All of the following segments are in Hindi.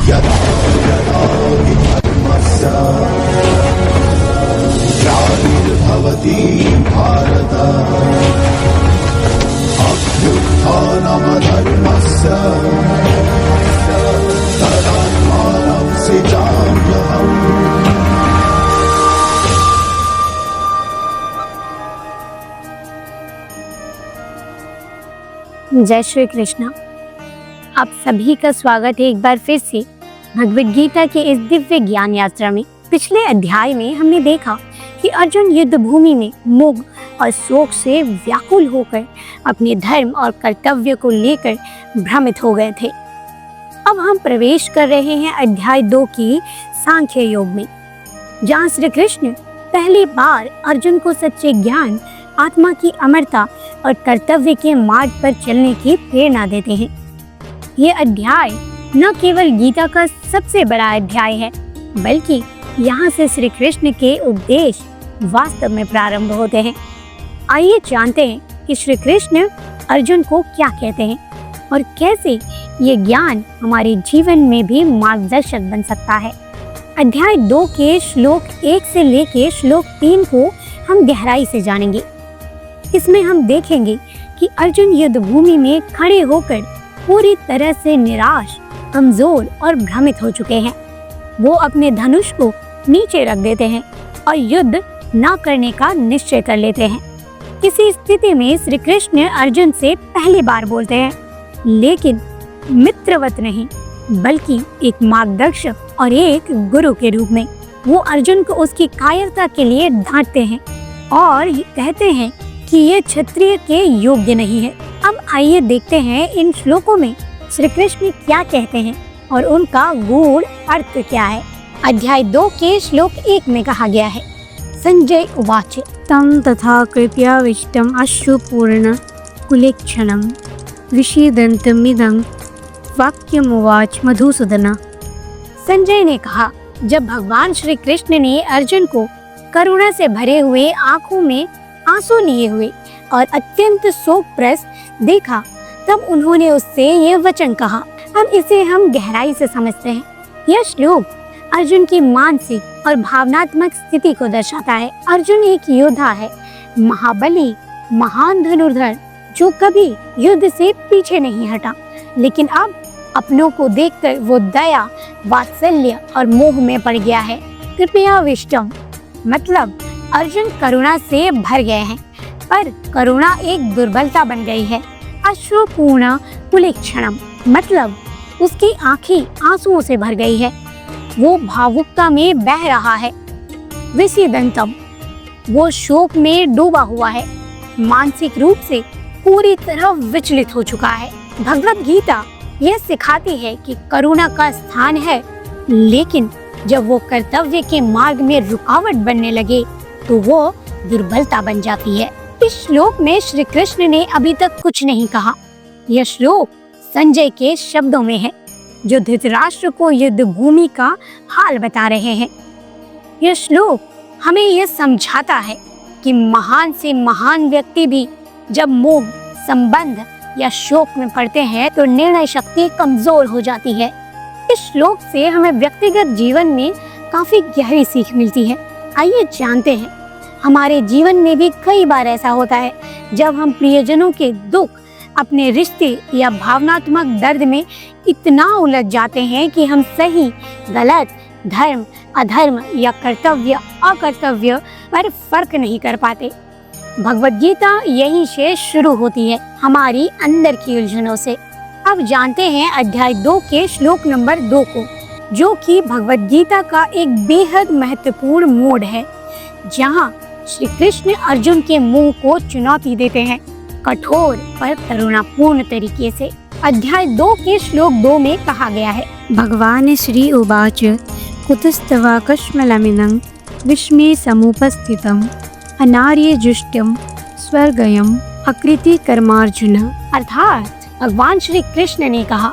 यदा यदा हि धर्मस्य ग्लानिर्भवति भारत अभ्युत्थानमधर्मस्य तदात्मानं सृजाम्यहम्। जय श्री कृष्ण। आप सभी का स्वागत है एक बार फिर से भगवद गीता के इस दिव्य ज्ञान यात्रा में। पिछले अध्याय में हमने देखा कि अर्जुन युद्ध भूमि में मोह और शोक से व्याकुल होकर अपने धर्म और कर्तव्य को लेकर भ्रमित हो गए थे। अब हम प्रवेश कर रहे हैं अध्याय 2 की सांख्य योग में, जहाँ श्री कृष्ण पहली बार अर्जुन को सच्चे ज्ञान, आत्मा की अमरता और कर्तव्य के मार्ग पर चलने की प्रेरणा देते हैं। ये अध्याय न केवल गीता का सबसे बड़ा अध्याय है, बल्कि यहाँ से श्री कृष्ण के उपदेश वास्तव में प्रारंभ होते हैं। आइए जानते हैं कि श्री कृष्ण अर्जुन को क्या कहते हैं और कैसे ये ज्ञान हमारे जीवन में भी मार्गदर्शक बन सकता है। अध्याय 2 के श्लोक 1 से लेकर श्लोक 3 को हम गहराई से जानेंगे। इसमें हम देखेंगे कि अर्जुन युद्ध भूमि में खड़े होकर पूरी तरह से निराश, कमजोर और भ्रमित हो चुके हैं। वो अपने धनुष को नीचे रख देते हैं और युद्ध न करने का निश्चय कर लेते हैं। किसी स्थिति में श्री कृष्ण अर्जुन से पहली बार बोलते हैं, लेकिन मित्रवत नहीं, बल्कि एक मार्गदर्शक और एक गुरु के रूप में। वो अर्जुन को उसकी कायरता के लिए डांटते हैं और कहते हैं कि ये क्षत्रिय के योग्य नहीं है। अब आइए देखते हैं इन श्लोकों में श्री कृष्ण क्या कहते हैं और उनका गूढ़ अर्थ क्या है। अध्याय 2 के श्लोक 1 में कहा गया है, संजय उवाच तं तथा कृत्याविष्टम् अश्रुपूर्ण कुलेक्षणं विषीदन्तमिदं वाक्यमुवाच मधुसूदन। संजय ने कहा, जब भगवान श्री कृष्ण ने अर्जुन को करुणा से भरे हुए आंखों में आंसू लिए हुए और अत्यंत शोकग्रस्त देखा, तब उन्होंने उससे यह वचन कहा। अब इसे हम गहराई से समझते हैं। यह श्लोक अर्जुन की मानसिक और भावनात्मक स्थिति को दर्शाता है। अर्जुन एक योद्धा है, महाबली, महान धनुर्धर, जो कभी युद्ध से पीछे नहीं हटा, लेकिन अब अपनों को देखकर वो दया, वात्सल्य और मोह में पड़ गया है। कृपया विष्टम मतलब अर्जुन करुणा से भर गए हैं, पर करुणा एक दुर्बलता बन गई है। अश्रुपूर्ण कुलेक्षणम मतलब उसकी आंखें आंसुओं से भर गई है, वो भावुकता में बह रहा है। विषीदंतम वो शोक में डूबा हुआ है, मानसिक रूप से पूरी तरह विचलित हो चुका है। भगवद गीता यह सिखाती है कि करुणा का स्थान है, लेकिन जब वो कर्तव्य के मार्ग में रुकावट बनने लगे तो वो दुर्बलता बन जाती है। इस श्लोक में श्री कृष्ण ने अभी तक कुछ नहीं कहा। यह श्लोक संजय के शब्दों में है, जो धृतराष्ट्र को युद्ध भूमि का हाल बता रहे हैं। यह श्लोक हमें यह समझाता है कि महान से महान व्यक्ति भी जब मोह, संबंध या शोक में पड़ते हैं तो निर्णय शक्ति कमजोर हो जाती है। इस श्लोक से हमें व्यक्तिगत जीवन में काफी गहरी सीख मिलती है। आइए जानते हैं, हमारे जीवन में भी कई बार ऐसा होता है जब हम प्रियजनों के दुख, अपने रिश्ते या भावनात्मक दर्द में इतना उलझ जाते हैं कि हम सही, गलत, धर्म, अधर्म या कर्तव्य, अकर्तव्य पर फर्क नहीं कर पाते। भगवद गीता यहीं से शुरू होती है, हमारी अंदर की उलझनों से। अब जानते हैं अध्याय 2 के श्लोक नंबर 2 को, जो कि भगवद गीता का एक बेहद महत्वपूर्ण मोड़ है, जहाँ श्री कृष्ण अर्जुन के मुंह को चुनौती देते हैं, कठोर पर करुणापूर्ण तरीके से। अध्याय 2 के श्लोक 2 में कहा गया है, भगवान श्री उवाच कुतस्तवा कश्मलमिनं विस्मये समुपस्थितम् अनार्य जुष्टम स्वर्गयम अकृति कर्मार्जुन। अर्थात भगवान श्री कृष्ण ने कहा,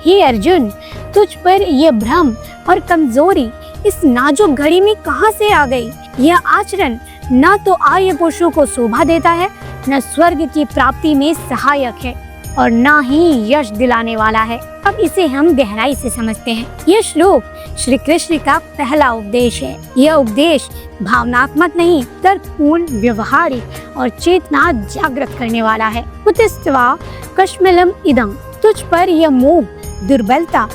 हे अर्जुन, तुझ पर यह भ्रम और कमजोरी इस नाजुक घड़ी में कहाँ से आ गई? यह आचरण न तो आर्य पुरुषों को शोभा देता है, न स्वर्ग की प्राप्ति में सहायक है। और ना ही यश दिलाने वाला है। अब इसे हम गहराई से समझते हैं। यह श्लोक श्री कृष्ण का पहला उपदेश है। यह उपदेश भावनात्मक नहीं, तर्कपूर्ण, व्यवहारिक और चेतना जागृत करने वाला है। कुतस्त्वा कश्मलम इदं, तुझ पर यह मोह, दुर्बलता,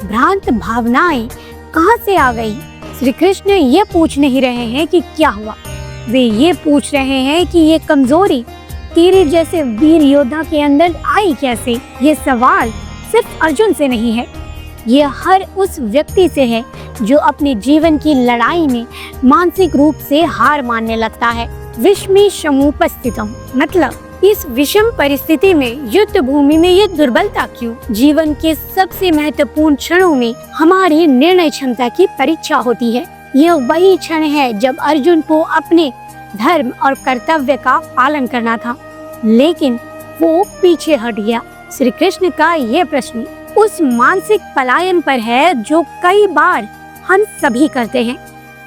भ्रांत भावनाएं कहाँ से आ गई? श्री कृष्ण ये पूछ नहीं रहे हैं कि क्या हुआ, वे ये पूछ रहे हैं कि ये कमजोरी तेरे जैसे वीर योद्धा के अंदर आई कैसे? ये सवाल सिर्फ अर्जुन से नहीं है, ये हर उस व्यक्ति से है जो अपने जीवन की लड़ाई में मानसिक रूप से हार मानने लगता है। विषमी समुपस्थितम, मतलब इस विषम परिस्थिति में, युद्ध भूमि में ये दुर्बलता क्यों? जीवन के सबसे महत्वपूर्ण क्षणों में हमारी निर्णय क्षमता की परीक्षा होती है। यह वही क्षण है जब अर्जुन को अपने धर्म और कर्तव्य का पालन करना था, लेकिन वो पीछे हट गया। श्री कृष्ण का यह प्रश्न उस मानसिक पलायन पर है जो कई बार हम सभी करते हैं।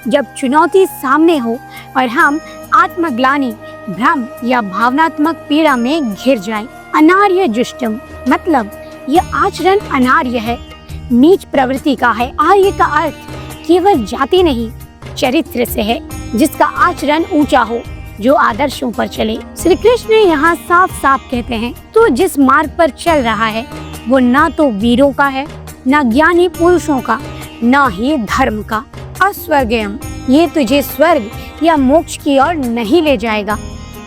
जब चुनौती सामने हो और हम आत्मग्लानि, भ्रम या भावनात्मक पीड़ा में घिर जाएं। अनार्य जुष्टम, मतलब यह आचरण अनार्य है, नीच प्रवृत्ति का है। आर्य का अर्थ केवल जाति नहीं, चरित्र से है, जिसका आचरण ऊंचा हो, जो आदर्शों पर चले। श्री कृष्ण यहाँ साफ साफ कहते हैं, तू जिस मार्ग पर चल रहा है वो ना तो वीरों का है, ना ज्ञानी पुरुषों का, ना ही धर्म का। अस्वर्गयम, ये तुझे स्वर्ग या मोक्ष की ओर नहीं ले जाएगा।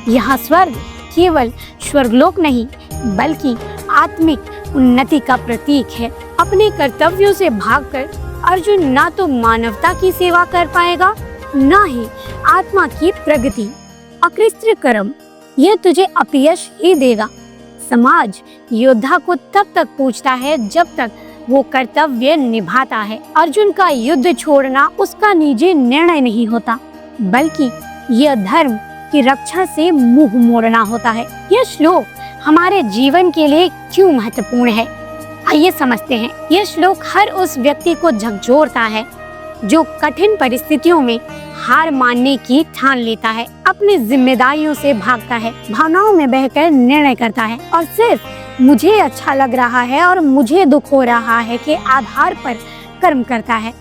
यहाँ स्वर्ग केवल स्वर्गलोक नहीं, बल्कि आत्मिक उन्नति का प्रतीक है। अपने कर्तव्यों से भागकर अर्जुन ना तो मानवता की सेवा कर पाएगा, ना ही आत्मा की प्रगति। अकृत्य कर्म, यह तुझे अपयश ही देगा। समाज योद्धा को तब तक पूछता है जब तक वो कर्तव्य निभाता है। अर्जुन का युद्ध छोड़ना उसका निजी निर्णय नहीं होता, बल्कि यह धर्म की रक्षा से मुंह मोड़ना होता है। यह श्लोक हमारे जीवन के लिए क्यों महत्वपूर्ण है, आइए समझते हैं। यह श्लोक हर उस व्यक्ति को झकझोरता है जो कठिन परिस्थितियों में हार मानने की ठान लेता है, अपनी जिम्मेदारियों से भागता है, भावनाओं में बहकर निर्णय करता है और सिर्फ मुझे अच्छा लग रहा है और मुझे दुख हो रहा है के आधार पर कर्म करता है।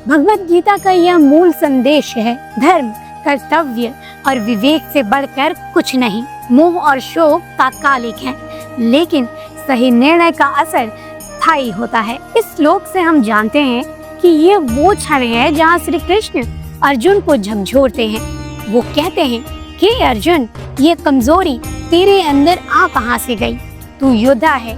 भगवत गीता का यह मूल संदेश है, धर्म, कर्तव्य और विवेक से बढ़कर कुछ नहीं। मोह और शोक तात्कालिक है, लेकिन सही निर्णय का असर स्थायी होता है। इस श्लोक से हम जानते हैं कि ये वो क्षण है जहाँ श्री कृष्ण अर्जुन को झकझोरते हैं। वो कहते हैं कि अर्जुन, ये कमजोरी तेरे अंदर आ कहाँ से गई? तू योद्धा है,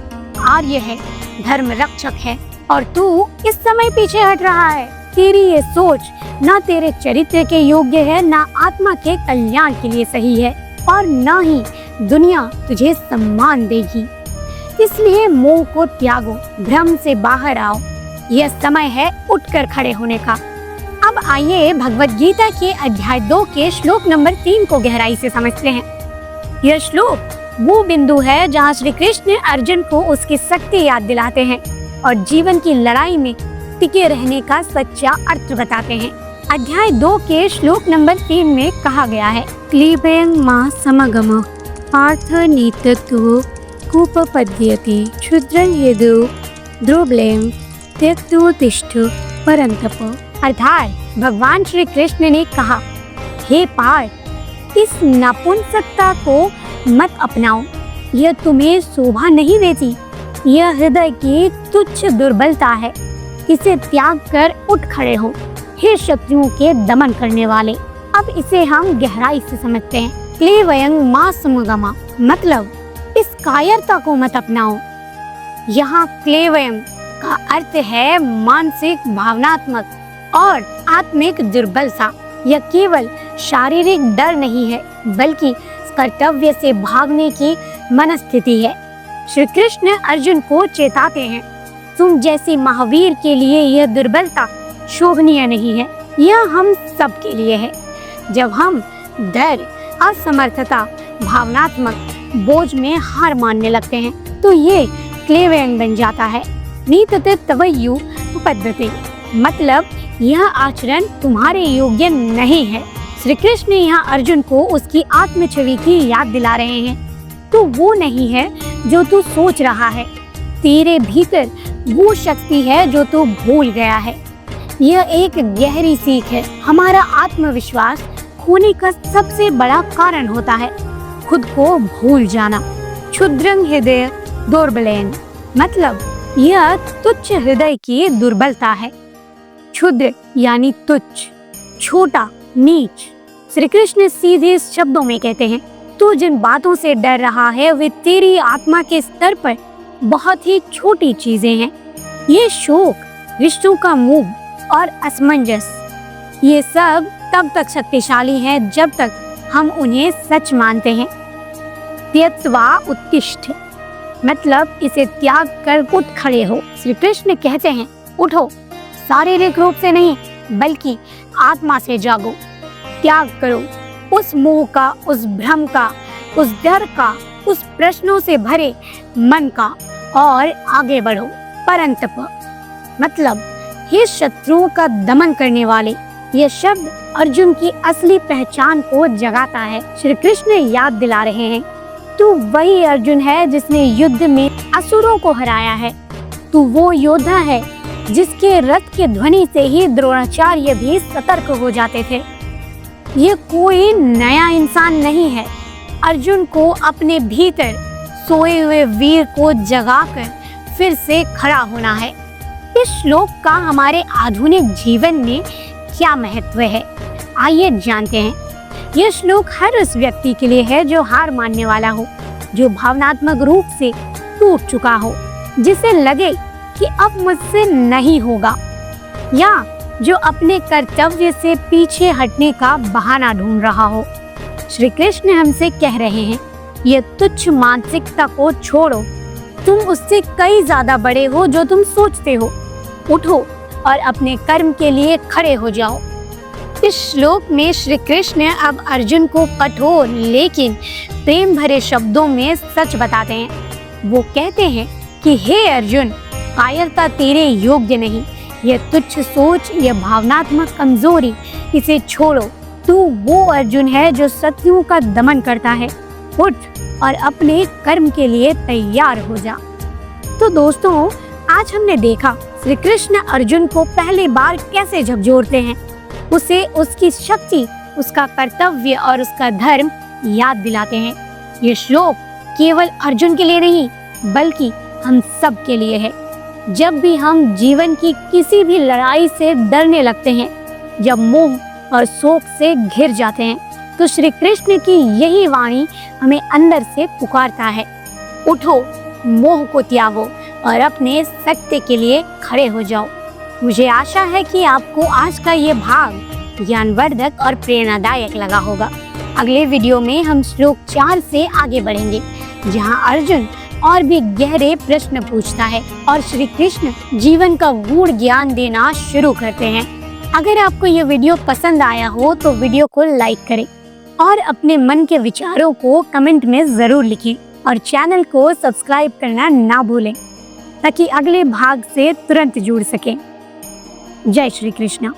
आर्य है, धर्म रक्षक है, और तू इस समय पीछे हट रहा है। तेरी ये सोच ना तेरे चरित्र के योग्य है, ना आत्मा के कल्याण के लिए सही है, और ना ही दुनिया तुझे सम्मान देगी। इसलिए मोह को त्यागो, भ्रम से बाहर आओ। यह समय है उठकर खड़े होने का। अब आइए भगवत गीता के अध्याय 2 के श्लोक नंबर 3 को गहराई से समझते हैं। यह श्लोक वो बिंदु है जहाँ श्री कृष्ण अर्जुन को उसकी शक्ति याद दिलाते हैं और जीवन की लड़ाई में टिके रहने का सच्चा अर्थ बताते हैं। अध्याय 2 के श्लोक नंबर 3 में कहा गया है, क्लीबें मां समगम पार्थ नीतत्व कूपपद्यते क्षुद्रं यदु द्रुबलें त्यक्तो तिष्ठ परंतप। अर्थात भगवान श्री कृष्ण ने कहा, हे पार्थ, इस नपुंसकता को मत अपनाओ, यह तुम्हें शोभा नहीं देती। यह हृदय की तुच्छ दुर्बलता है, इसे त्याग कर उठ खड़े हो, हे शत्रुओं के दमन करने वाले। अब इसे हम गहराई से समझते हैं। क्लेवयं मां समगमा, मतलब इस कायरता को मत अपनाओ। यहाँ क्लेवयं का अर्थ है मानसिक, भावनात्मक और आत्मिक दुर्बलता। यह केवल शारीरिक डर नहीं है, बल्कि कर्तव्य से भागने की मनस्थिति है। श्री कृष्ण अर्जुन को चेताते हैं, तुम जैसे महावीर के लिए यह दुर्बलता शोभनीय नहीं है, यह हम सब के लिए है। जब हम डर, असमर्थता, भावनात्मक बोझ में हार मानने लगते हैं तो ये क्लेवयं बन जाता है। नीतते तवयु उपद्यते, मतलब यह आचरण तुम्हारे योग्य नहीं है। श्री कृष्ण यहाँ अर्जुन को उसकी आत्म छवि की याद दिला रहे हैं। तो वो नहीं है जो तू सोच रहा है। तेरे भीतर वो शक्ति है जो तू भूल गया है। यह एक गहरी सीख है। हमारा आत्मविश्वास खोने का सबसे बड़ा कारण होता है खुद को भूल जाना। क्षुद्रं हृदय दुर्बलेन, मतलब यह तुच्छ हृदय की दुर्बलता है। क्षुद्र यानी तुच्छ, छोटा, नीच। श्री कृष्ण सीधे शब्दों में कहते हैं, तू जिन बातों से डर रहा है वे तेरी आत्मा के स्तर पर बहुत ही छोटी चीजें हैं। ये शोक, रिश्तों का मोह और असमंजस, ये सब तब तक शक्तिशाली हैं जब तक हम उन्हें सच मानते हैं। त्यक्त्वा उत्तिष्ठ, मतलब इसे त्याग कर उठ खड़े हो। श्री कृष्ण कहते हैं, उठो, शारीरिक रूप से नहीं बल्कि आत्मा से जागो। त्याग करो उस मोह का, उस भ्रम का, उस डर का, उस प्रश्नों से भरे मन का और आगे बढ़ो। परंतप, मतलब हे शत्रुओं का दमन करने वाले। यह शब्द अर्जुन की असली पहचान को जगाता है। श्री कृष्ण याद दिला रहे हैं, तू वही अर्जुन है जिसने युद्ध में असुरों को हराया है। तू वो योद्धा है जिसके रथ के ध्वनि से ही द्रोणाचार्य भी सतर्क हो जाते थे। ये कोई नया इंसान नहीं है। अर्जुन को अपने भीतर सोए हुए वीर को जगाकर फिर से खड़ा होना है। इस श्लोक का हमारे आधुनिक जीवन में क्या महत्व है, आइए जानते हैं। यह श्लोक हर उस व्यक्ति के लिए है जो हार मानने वाला हो, जो भावनात्मक रूप से टूट चुका हो, जिसे लगे कि अब मुझसे नहीं होगा, या जो अपने कर्तव्य से पीछे हटने का बहाना ढूंढ रहा हो। श्री कृष्ण हमसे कह रहे हैं, ये तुच्छ मानसिकता को छोड़ो। तुम उससे कई ज्यादा बड़े हो जो तुम सोचते हो। उठो और अपने कर्म के लिए खड़े हो जाओ। इस श्लोक में श्री कृष्ण अब अर्जुन को कठोर लेकिन प्रेम भरे शब्दों में सच बताते हैं। वो कहते हैं कि हे अर्जुन, कायरता तेरे योग्य नहीं। यह तुच्छ सोच, यह भावनात्मक कमजोरी, इसे छोड़ो। तू वो अर्जुन है जो शत्रुओं का दमन करता है। उठ और अपने कर्म के लिए तैयार हो जा। तो दोस्तों, आज हमने देखा श्री कृष्ण अर्जुन को पहली बार कैसे झकझोरते हैं। उसे उसकी शक्ति, उसका कर्तव्य और उसका धर्म याद दिलाते हैं। ये श्लोक केवल अर्जुन के लिए नहीं बल्कि हम सब के लिए है। जब भी हम जीवन की किसी भी लड़ाई से डरने लगते हैं, जब मोह और शोक से घिर जाते हैं, तो श्री कृष्ण की यही वाणी हमें अंदर से पुकारता है, उठो, मोह को त्यागो और अपने सत्य के लिए खड़े हो जाओ। मुझे आशा है कि आपको आज का ये भाग ज्ञानवर्धक और प्रेरणादायक लगा होगा। अगले वीडियो में हम श्लोक 4 से आगे बढ़ेंगे, जहां अर्जुन और भी गहरे प्रश्न पूछता है और श्री कृष्ण जीवन का गूढ़ ज्ञान देना शुरू करते हैं। अगर आपको ये वीडियो पसंद आया हो तो वीडियो को लाइक करें और अपने मन के विचारों को कमेंट में जरूर लिखें और चैनल को सब्सक्राइब करना ना भूलें ताकि अगले भाग से तुरंत जुड़ सकें। जय श्री कृष्ण।